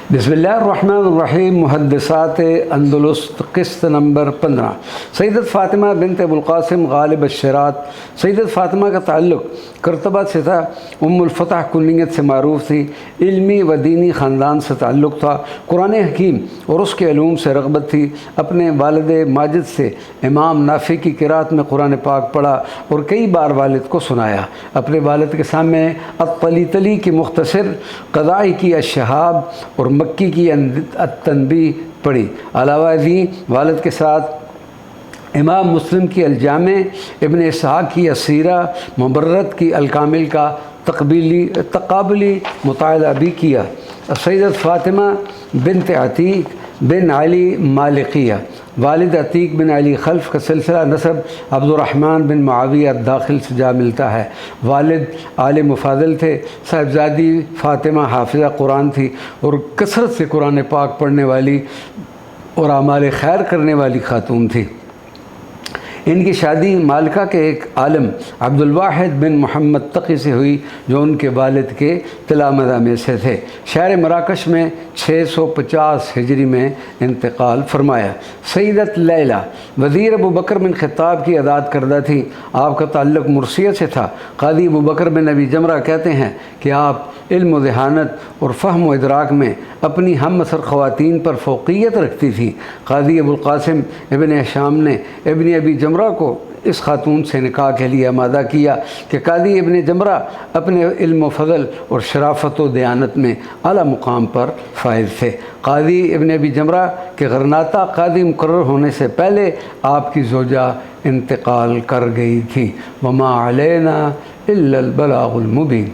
बिस्मिल्लाहिर्रहमानिर्रहीम। मुहद्दिसात अंदलुस किस्त number 15। सैयदत Fatima bint अबुल-क़ासिम Ghalib अश-शरात। सैयदत Fatima का ताल्लुक़ करतबा से था। उम्मुल फ़तह कुन्नियत से मारूफ़ थी। इल्मी व दीनी ख़ानदान से ताल्लुक़ था। कुरान हकीम और उसके अलूम से रग़बत थी। अपने वालिद माजिद से इमाम नाफ़ी की क़िराअत में कुरान पाक पढ़ा और कई बार वालिद को सुनाया। अपने वालिद के सामने अत-तली की मुख्तसर, क़ज़ाई की अश-शहाब और मक्की की अत-तनबीह पढ़ी। अलावा दी वालिद के साथ इमाम मुस्लिम की अल-जामे, इब्न इसहाक़ की अस-सीरा, मुबर्रद की अल-कामिल का तक़ाबुली मुताला भी किया। सैयदत फ़ातिमा बिनत अतीक बिन अली मालिकिया। वालिद अतीक बिन अली खल्फ़ का सिलसिला नसब अब्दुर्रहमान बिन मुआविया दाखिल से जा मिलता है। वालिद आलिम मुफ़ाज़िल थे। साहिबज़ादी फ़ातिमा हाफ़िज़ा कुरान थी और कसरत से कुरान पाक पढ़ने वाली और आमाल खैर करने वाली खातून थी। इनकी शादी मालिका के एक आलिम अब्दुल वाहिद बिन मोहम्मद तक़ी से हुई, जो उनके वालिद के तिलामज़ा में से थे। शहर मराकश में 650 हिजरी में इंतकाल फरमाया। सैयदत लैला वज़ीर अबू बकर बिन ख़त्ताब की अदाद करदा थी। आपका ताल्लुक़ मुर्सियत से था। क़ादी अबू बकर बिन अबी जमरा कहते हैं कि आप इल्म व ज़हानत और फ़हम व इदराक में अपनी हम असर ख़वातीन पर फ़ौक़ियत रखती थी। क़ादी अबुल क़ासिम इब्न हिशाम ने इब्न अबी जमरा को इस खातून से निकाह के लिए आमादा किया कि क़ादी इब्न जमरा अपने इल्म व फ़ज़ल और शराफ़त व दयानत में आला मुक़ाम पर फ़ाइज़ थे। क़ादी इब्न अबी जमरा के गरनाता क़ादी मुक़र्रर होने से पहले आपकी ज़ौजा इंतकाल कर गई थी। वमा अलैना इल्लल बलागुल मुबीन।